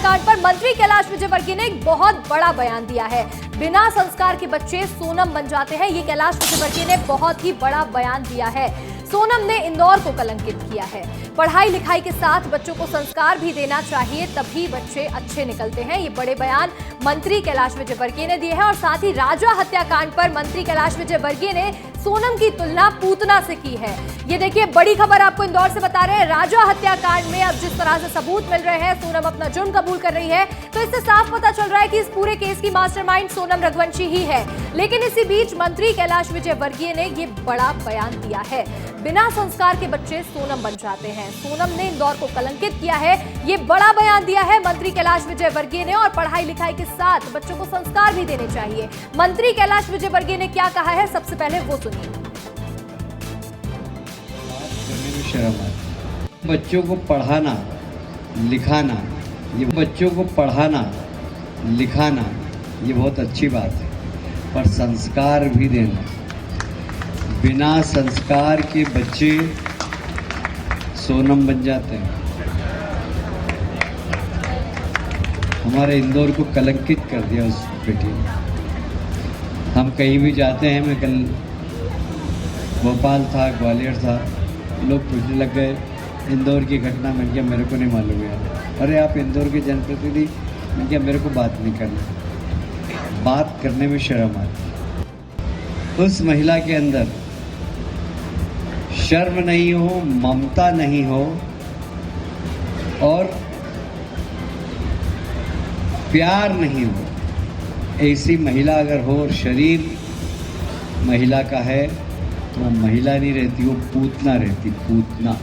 हत्याकांड पर मंत्री कैलाश विजयवर्गीय ने एक बहुत बड़ा बयान दिया है। बिना संस्कार के बच्चे सोनम बन जाते हैं, ये कैलाश विजयवर्गीय ने बहुत ही बड़ा बयान दिया है। सोनम ने इंदौर को कलंकित किया है। पढ़ाई लिखाई के साथ बच्चों को संस्कार भी देना चाहिए, तभी बच्चे अच्छे निकलते हैं। ये बड़े बयान मंत्री कैलाश विजयवर्गीय ने दिए हैं और साथ ही राजा हत्याकांड पर मंत्री कैलाश विजयवर्गीय ने सोनम की तुलना पूतना से की है। ये देखिए, बड़ी खबर आपको इंदौर से बता रहे हैं। राजा हत्याकांड में अब जिस तरह से सबूत मिल रहे हैं, सोनम अपना जुर्म कबूल कर रही है, तो इससे साफ पता चल रहा है कि इस पूरे केस की मास्टरमाइंड सोनम रघुवंशी ही है। लेकिन इसी बीच मंत्री कैलाश विजयवर्गीय ने ये बड़ा बयान दिया है। बिना संस्कार के बच्चे सोनम बन जाते हैं। सोनम ने इंदौर को कलंकित किया है, ये बड़ा बयान दिया है मंत्री कैलाश विजयवर्गीय ने। और पढ़ाई लिखाई के साथ बच्चों को संस्कार भी देने चाहिए। मंत्री कैलाश विजयवर्गीय ने क्या कहा है, सबसे पहले वो सुनिए। शर्म आती, बच्चों को पढ़ाना लिखाना, ये बच्चों को पढ़ाना लिखाना ये बहुत अच्छी बात है, पर संस्कार भी देना। बिना संस्कार के बच्चे सोनम बन जाते हैं। हमारे इंदौर को कलंकित कर दिया उस बेटी ने। हम कहीं भी जाते हैं, मैं कल भोपाल था, ग्वालियर था, लोग पूछने लग गए इंदौर की घटना। मैंने कहा मेरे को नहीं मालूम यार। अरे आप इंदौर के जनप्रतिनिधि? मैंने कहा मेरे को बात नहीं करना, बात करने में शर्म आती। उस महिला के अंदर शर्म नहीं हो, ममता नहीं हो और प्यार नहीं हो, ऐसी महिला अगर हो और शरीर महिला का है तो वो महिला नहीं रहती, वो पूतना रहती, पूतना।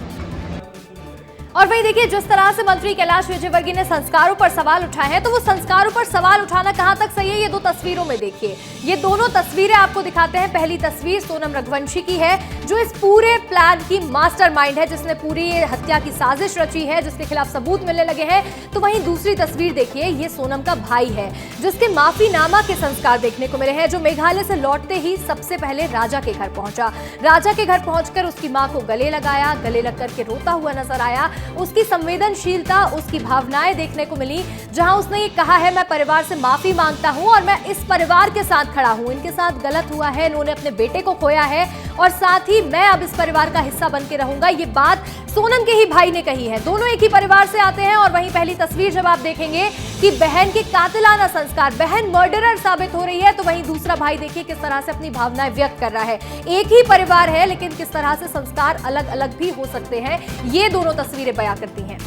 और वही देखिए, जिस तरह से मंत्री कैलाश विजयवर्गीय ने संस्कारों पर सवाल उठाए हैं, तो वो संस्कारों पर सवाल उठाना कहां तक सही है, ये दो तस्वीरों में देखिए। ये दोनों तस्वीरें आपको दिखाते हैं। पहली तस्वीर सोनम रघुवंशी की है, जो इस पूरे प्लान की मास्टरमाइंड है, जिसने पूरी हत्या की साजिश रची है, जिसके खिलाफ सबूत मिलने लगे हैं। तो वहीं दूसरी तस्वीर देखिए, ये सोनम का भाई है, जिसके माफीनामा के संस्कार देखने को मिले हैं, जो मेघालय से लौटते ही सबसे पहले राजा के घर पहुंचा। राजा के घर पहुंचकर उसकी मां को गले लगाया, गले लग करके रोता हुआ नजर आया। उसकी संवेदनशीलता, उसकी भावनाएं देखने को मिली, जहां उसने ये कहा है, मैं परिवार से माफी मांगता हूं और मैं इस परिवार के साथ खड़ा हूं। इनके साथ गलत हुआ है, इन्होंने अपने बेटे को खोया है और साथ ही मैं अब इस परिवार का हिस्सा बन के रहूंगा। ये बात सोनम के ही भाई ने कही है। दोनों एक ही परिवार से आते हैं। और वहीं पहली तस्वीर जब आप देखेंगे कि बहन के कातिलाना संस्कार, बहन मर्डरर साबित हो रही है, तो वहीं दूसरा भाई देखिए किस तरह से अपनी भावनाएं व्यक्त कर रहा है। एक ही परिवार है, लेकिन किस तरह से संस्कार अलग अलग भी हो सकते हैं, ये दोनों तस्वीरें बयां करती हैं।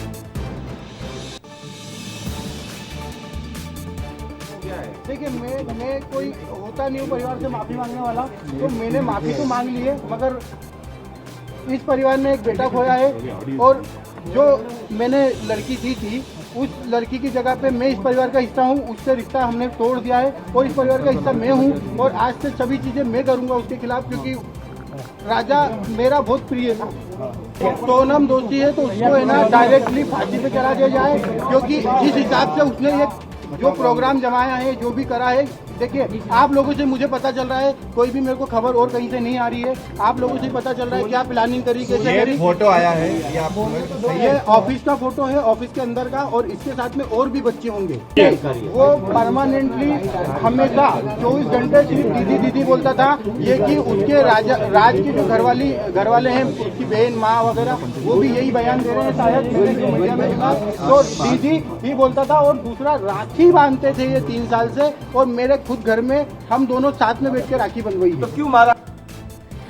देखिए, मैं कोई होता नहीं हूँ परिवार से माफी मांगने वाला, तो मैंने माफी तो मांग ली है, मगर इस परिवार ने एक बेटा खोया है और जो मैंने लड़की थी उस लड़की की जगह पे मैं इस परिवार का हिस्सा हूँ। उससे रिश्ता हमने तोड़ दिया है और इस परिवार का हिस्सा मैं हूँ और आज से सभी चीजें मैं करूँगा उसके खिलाफ, क्योंकि राजा मेरा बहुत प्रिय था। सोनम दोषी है तो उसको है ना डायरेक्टली फांसी पे चढ़ा दिया जाए, क्योंकि जिस हिसाब से उसने ये जो प्रोग्राम जमाया है, जो भी करा है, देखिए आप लोगों से मुझे पता चल रहा है, कोई भी मेरे को खबर और कहीं से नहीं आ रही है, आप लोगों से पता चल रहा है क्या प्लानिंग करी, कैसे करी। फोटो आया है, ये ऑफिस का फोटो है, ऑफिस के अंदर का, और इसके साथ में और भी बच्चे होंगे। वो परमानेंटली हमेशा 24 घंटे सिर्फ दीदी दीदी बोलता था। ये कि उसके राज की जो घर वाले हैं, उसकी बहन माँ वगैरह, वो भी यही बयान दे रहे हैं शायद, मीडिया में सुना। तो दीदी ही बोलता था और दूसरा राखी बांधते थे ये 3 साल से, और मेरे खुद घर में हम दोनों साथ में बैठ के राखी बंधवाई। तो क्यों मारा?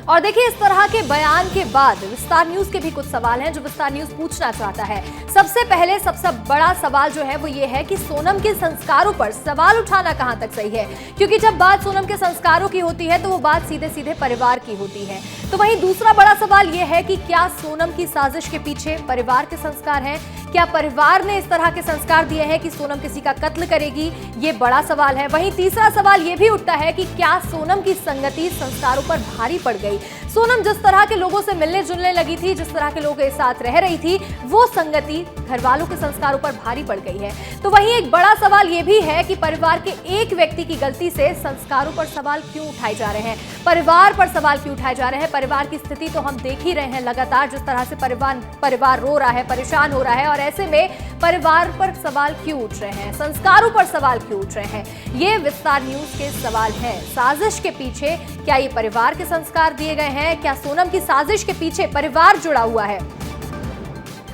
और देखिए, इस तरह के बयान के बाद विस्तार न्यूज के भी कुछ सवाल हैं जो विस्तार न्यूज पूछना चाहता है। सबसे पहले सबसे बड़ा सवाल जो है वो ये है कि सोनम के संस्कारों पर सवाल उठाना कहां तक सही है, क्योंकि जब बात सोनम के संस्कारों की होती है तो वो बात सीधे सीधे परिवार की होती है। तो वहीं दूसरा बड़ा सवाल ये है कि क्या सोनम की साजिश के पीछे परिवार के संस्कार हैं? क्या परिवार ने इस तरह के संस्कार दिए हैं कि सोनम किसी का कत्ल करेगी? ये बड़ा सवाल है। वहीं तीसरा सवाल ये भी उठता है कि क्या सोनम की संगति संस्कारों पर भारी पड़ गई? सोनम जिस तरह के लोगों से मिलने जुलने लगी थी, जिस तरह के लोगों के साथ रह रही थी, वो संगति घर वालों के संस्कारों पर भारी पड़ गई है। तो वहीं एक बड़ा सवाल ये भी है कि परिवार के एक व्यक्ति की गलती से संस्कारों पर सवाल क्यों उठाए जा रहे हैं? परिवार पर सवाल क्यों उठाए जा रहे हैं? परिवार की स्थिति तो हम देख ही रहे हैं लगातार, जिस तरह से परिवार रो रहा है, परेशान हो रहा है, और ऐसे में परिवार पर सवाल क्यों उठ रहे हैं, संस्कारों पर सवाल क्यों उठ रहे हैं, ये विस्तार न्यूज के सवाल हैं। साजिश के पीछे क्या ये परिवार के संस्कार दिए गए हैं? क्या सोनम की साजिश के पीछे परिवार जुड़ा हुआ है?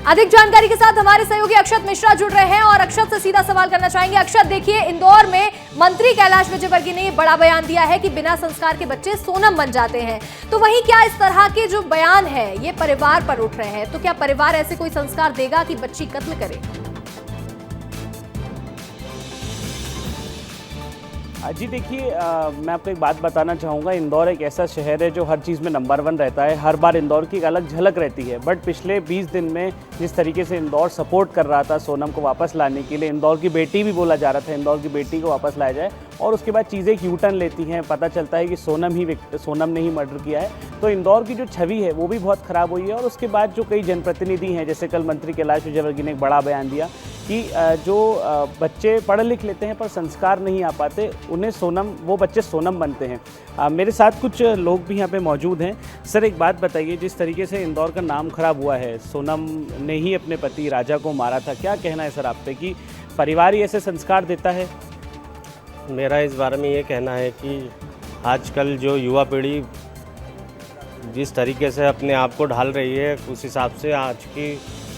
अधिक जानकारी के साथ हमारे सहयोगी अक्षत मिश्रा जुड़ रहे हैं और अक्षत से सीधा सवाल करना चाहेंगे। अक्षत, देखिए, इंदौर में मंत्री कैलाश विजयवर्गीय ने बड़ा बयान दिया है कि बिना संस्कार के बच्चे सोनम बन जाते हैं। तो वहीं क्या इस तरह के जो बयान है ये परिवार पर उठ रहे हैं, तो क्या परिवार ऐसे कोई संस्कार देगा कि बच्ची कत्ल करे? जी देखिए, मैं आपको एक बात बताना चाहूँगा। इंदौर एक ऐसा शहर है जो हर चीज़ में नंबर 1 रहता है। हर बार इंदौर की एक अलग झलक रहती है, बट पिछले 20 दिन में जिस तरीके से इंदौर सपोर्ट कर रहा था सोनम को वापस लाने के लिए, इंदौर की बेटी भी बोला जा रहा था, इंदौर की बेटी को वापस लाया जाए, और उसके बाद चीज़ें एक यूटर्न लेती हैं, पता चलता है कि सोनम ने ही मर्डर किया है। तो इंदौर की जो छवि है वो भी बहुत ख़राब हुई है। और उसके बाद जो कई जनप्रतिनिधि हैं, जैसे कल मंत्री कैलाश विजयवर्गीय ने एक बड़ा बयान दिया कि जो बच्चे पढ़ लिख लेते हैं पर संस्कार नहीं आ पाते, वो बच्चे सोनम बनते हैं। मेरे साथ कुछ लोग भी यहाँ पे मौजूद हैं। सर, एक बात बताइए, जिस तरीके से इंदौर का नाम खराब हुआ है, सोनम ने ही अपने पति राजा को मारा था, क्या कहना है सर आप पे कि परिवार ही ऐसे संस्कार देता है? मेरा इस बारे में ये कहना है कि आजकल जो युवा पीढ़ी जिस तरीके से अपने आप को ढाल रही है, उस हिसाब से आज की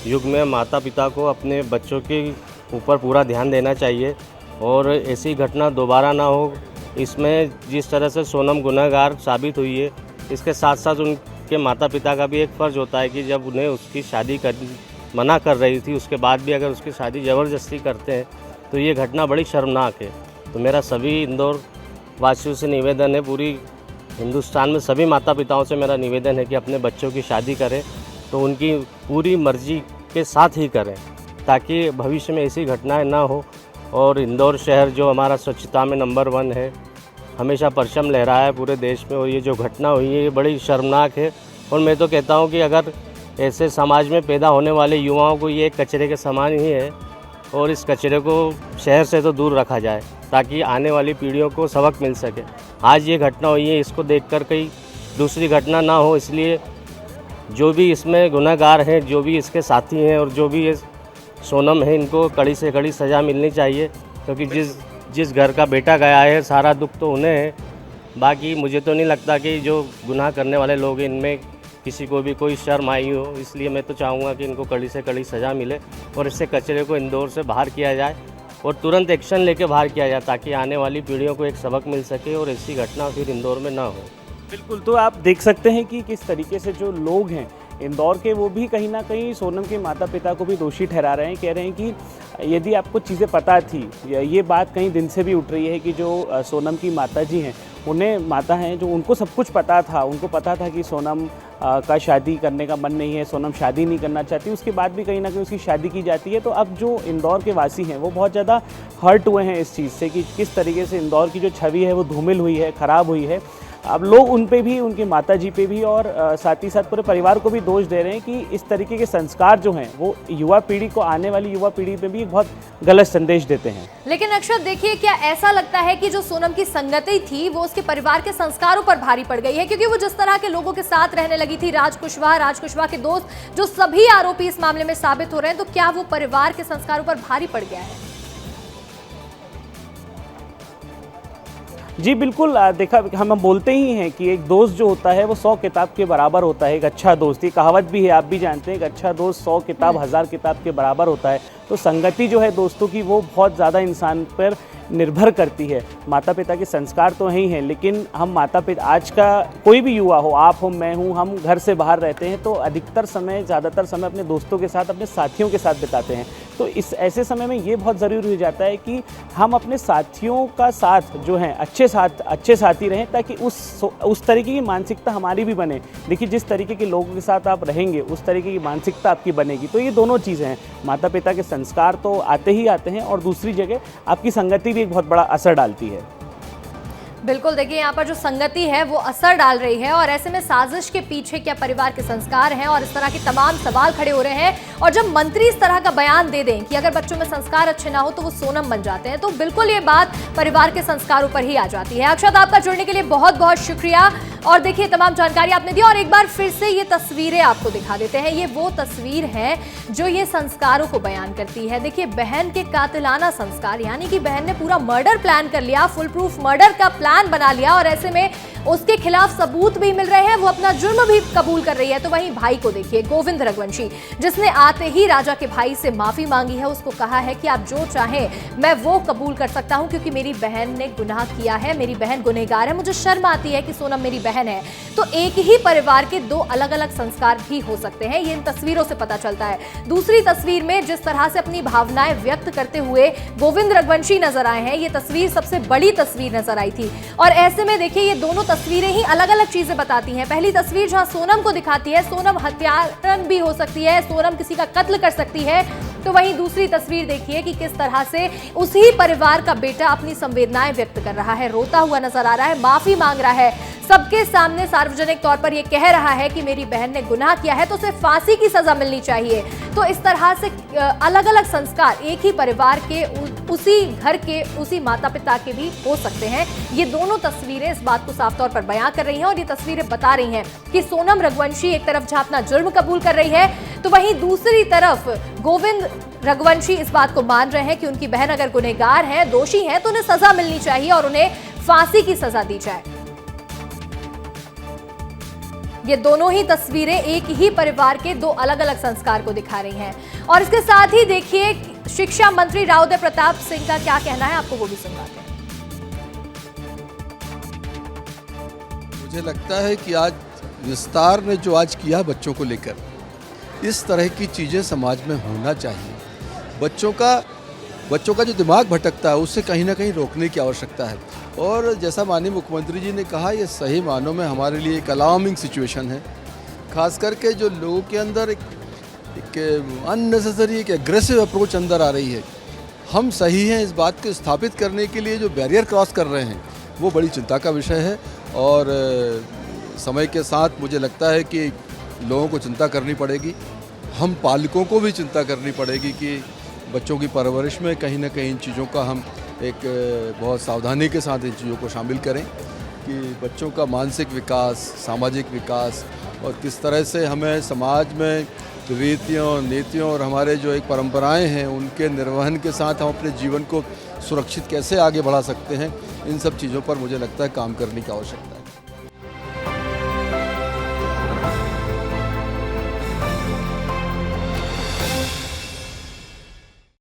युग में माता पिता को अपने बच्चों के ऊपर पूरा ध्यान देना चाहिए और ऐसी घटना दोबारा ना हो। इसमें जिस तरह से सोनम गुनहगार साबित हुई है, इसके साथ साथ उनके माता पिता का भी एक फ़र्ज़ होता है कि जब उन्हें उसकी शादी मना कर रही थी, उसके बाद भी अगर उसकी शादी ज़बरदस्ती करते हैं तो ये घटना बड़ी शर्मनाक है। तो मेरा सभी इंदौर वासियों से निवेदन है, पूरी हिंदुस्तान में सभी माता पिताओं से मेरा निवेदन है कि अपने बच्चों की शादी करें तो उनकी पूरी मर्जी के साथ ही करें, ताकि भविष्य में ऐसी घटनाएं ना हो। और इंदौर शहर जो हमारा स्वच्छता में नंबर 1 है, हमेशा परचम लहराया है पूरे देश में, और ये जो घटना हुई है ये बड़ी शर्मनाक है। और मैं तो कहता हूँ कि अगर ऐसे समाज में पैदा होने वाले युवाओं को ये कचरे के समान ही है, और इस कचरे को शहर से तो दूर रखा जाए ताकि आने वाली पीढ़ियों को सबक मिल सके। आज ये घटना हुई है, इसको देखकर कहीं दूसरी घटना ना हो, इसलिए जो भी इसमें गुनहगार हैं, जो भी इसके साथी हैं और जो भी ये सोनम है, इनको कड़ी से कड़ी सज़ा मिलनी चाहिए, क्योंकि जिस घर का बेटा गया है सारा दुख तो उन्हें है। बाकी मुझे तो नहीं लगता कि जो गुनाह करने वाले लोग हैं इनमें किसी को भी कोई शर्म आई हो, इसलिए मैं तो चाहूँगा कि इनको कड़ी से कड़ी सज़ा मिले और इससे कचरे को इंदौर से बाहर किया जाए और तुरंत एक्शन लेके बाहर किया जाए, ताकि आने वाली पीढ़ियों को एक सबक मिल सके और ऐसी घटना फिर इंदौर में ना हो। बिल्कुल, तो आप देख सकते हैं कि किस तरीके से जो लोग हैं इंदौर के, वो भी कहीं ना कहीं सोनम के माता पिता को भी दोषी ठहरा रहे हैं। कह रहे हैं कि यदि आपको चीज़ें पता थी, ये बात कई दिन से भी उठ रही है कि जो सोनम की माता जी हैं, उन्हें माता हैं जो उनको सब कुछ पता था, उनको पता था कि सोनम का शादी करने का मन नहीं है, सोनम शादी नहीं करना चाहती, उसके बाद भी कहीं ना कहीं उसकी शादी की जाती है। तो अब जो इंदौर के वासी हैं वो बहुत ज़्यादा हर्ट हुए हैं इस चीज़ से कि किस तरीके से इंदौर की जो छवि है वो धूमिल हुई है, ख़राब हुई है। अब लोग उन पे भी, उनके माताजी पे भी और साथ ही साथ पूरे परिवार को भी दोष दे रहे हैं कि इस तरीके के संस्कार जो हैं वो युवा पीढ़ी को, आने वाली युवा पीढ़ी पे भी एक बहुत गलत संदेश देते हैं। लेकिन अक्षत, देखिए, क्या ऐसा लगता है कि जो सोनम की संगति थी वो उसके परिवार के संस्कारों पर भारी पड़ गई है? क्योंकि वो जिस तरह के लोगों के साथ रहने लगी थी, राज कुशवाहा के दोस्त, जो सभी आरोपी इस मामले में साबित हो रहे हैं, तो क्या वो परिवार के संस्कारों पर भारी पड़ गया है? जी बिल्कुल, देखा, हम बोलते ही हैं कि एक दोस्त जो होता है वो 100 किताब के बराबर होता है। एक अच्छा दोस्त, ये कहावत भी है, आप भी जानते हैं, एक अच्छा दोस्त 100 किताब 1000 किताब के बराबर होता है। तो संगति जो है दोस्तों की, वो बहुत ज़्यादा इंसान पर निर्भर करती है। माता पिता के संस्कार तो ही हैं, लेकिन हम माता पिता, आज का कोई भी युवा हो, आप हो, मैं हूँ, हम घर से बाहर रहते हैं तो अधिकतर समय, ज़्यादातर समय अपने दोस्तों के साथ, अपने साथियों के साथ बिताते हैं। तो इस ऐसे समय में ये बहुत ज़रूरी हो जाता है कि हम अपने साथियों का साथ जो है अच्छे साथी रहें, ताकि उस तरीके की मानसिकता हमारी भी बने। देखिए, जिस तरीके के लोगों के साथ आप रहेंगे उस तरीके की मानसिकता आपकी बनेगी। तो ये दोनों चीज़ें हैं, माता पिता के संस्कार तो आते ही आते हैं और दूसरी जगह आपकी संगति भी एक बहुत बड़ा असर डालती है। बिल्कुल, देखिए, यहाँ पर जो संगति है वो असर डाल रही है, और ऐसे में साजिश के पीछे क्या परिवार के संस्कार हैं, और इस तरह के तमाम सवाल खड़े हो रहे हैं। और जब मंत्री इस तरह का बयान दे दें कि अगर बच्चों में संस्कार अच्छे ना हो तो वो सोनम बन जाते हैं, तो बिल्कुल ये बात परिवार के संस्कारों पर ही आ जाती है। अक्षत, आपका जुड़ने के लिए बहुत बहुत शुक्रिया। और देखिए तमाम जानकारी आपने दी और एक बार फिर से ये तस्वीरें आपको दिखा देते हैं। ये वो तस्वीर है जो ये संस्कारों को बयान करती है। देखिए बहन के कातिलाना संस्कार, यानी कि बहन ने पूरा मर्डर प्लान कर लिया, फुल प्रूफ मर्डर का प्लान बना लिया और ऐसे में उसके खिलाफ सबूत भी मिल रहे हैं, वो अपना जुर्म भी कबूल कर रही है। तो वहीं भाई को देखिए, गोविंद रघुवंशी, जिसने आते ही राजा के भाई से माफी मांगी है, उसको कहा है कि आप जो चाहें मैं वो कबूल कर सकता हूं क्योंकि मेरी बहन ने गुनाह किया है, मेरी बहन गुनहगार है, मुझे शर्म आती है कि सोनम मेरी बहन है। तो एक ही परिवार के दो अलग अलग संस्कार भी हो सकते हैं, ये इन तस्वीरों से पता चलता है। दूसरी तस्वीर में जिस तरह से अपनी भावनाएं व्यक्त करते हुए गोविंद रघुवंशी नजर आए हैं, ये तस्वीर सबसे बड़ी तस्वीर नजर आई थी। और ऐसे में देखिए ये दोनों तस्वीरें ही अलग अलग चीजें बताती हैं। पहली तस्वीर जहां सोनम को दिखाती है, सोनम हत्यारन भी हो सकती है, सोनम किसी का कत्ल कर सकती है। तो वहीं दूसरी तस्वीर देखिए कि किस तरह से उसी परिवार का बेटा अपनी संवेदनाएं व्यक्त कर रहा है, रोता हुआ नजर आ रहा है, माफी मांग रहा है, सबके सामने सार्वजनिक तौर पर यह कह रहा है कि मेरी बहन ने गुनाह किया है तो उसे फांसी की सजा मिलनी चाहिए। तो इस तरह से अलग अलग संस्कार एक ही परिवार के, उसी घर के, उसी माता पिता के भी हो सकते हैं। ये दोनों तस्वीरें इस बात को साफ तौर पर बयां कर रही हैं और ये तस्वीरें बता रही हैं कि सोनम रघुवंशी एक तरफ जहां अपना जुर्म कबूल कर रही है, तो वहीं दूसरी तरफ गोविंद रघुवंशी इस बात को मान रहे हैं कि उनकी बहन अगर गुनहगार है, दोषी है, तो उन्हें सजा मिलनी चाहिए और उन्हें फांसी की सजा दी जाए। ये दोनों ही तस्वीरें एक ही परिवार के दो अलग अलग संस्कार को दिखा रही हैं। और इसके साथ ही देखिए शिक्षा मंत्री राव उदय प्रताप सिंह का क्या कहना है, आपको वो भी सुनवाते हैं। मुझे लगता है कि आज विस्तार ने जो आज किया बच्चों को लेकर, इस तरह की चीज़ें समाज में होना चाहिए। बच्चों का जो दिमाग भटकता है उससे कहीं ना कहीं रोकने की आवश्यकता है। और जैसा माननीय मुख्यमंत्री जी ने कहा, ये सही मानों में हमारे लिए एक अलार्मिंग सिचुएशन है। खास करके जो लोगों के अंदर एक अननेसेसरी एक एग्रेसिव अप्रोच अंदर आ रही है। हम सही हैं इस बात को स्थापित करने के लिए जो बैरियर क्रॉस कर रहे हैं वो बड़ी चिंता का विषय है। और समय के साथ मुझे लगता है कि लोगों को चिंता करनी पड़ेगी, हम पालकों को भी चिंता करनी पड़ेगी कि बच्चों की परवरिश में कहीं ना कहीं इन चीज़ों का हम एक बहुत सावधानी के साथ इन चीज़ों को शामिल करें कि बच्चों का मानसिक विकास, सामाजिक विकास और किस तरह से हमें समाज में रीतियों, नीतियों और हमारे जो एक परंपराएं हैं उनके निर्वहन के साथ हम अपने जीवन को सुरक्षित कैसे आगे बढ़ा सकते हैं, इन सब चीज़ों पर मुझे लगता है काम करने की आवश्यकता है।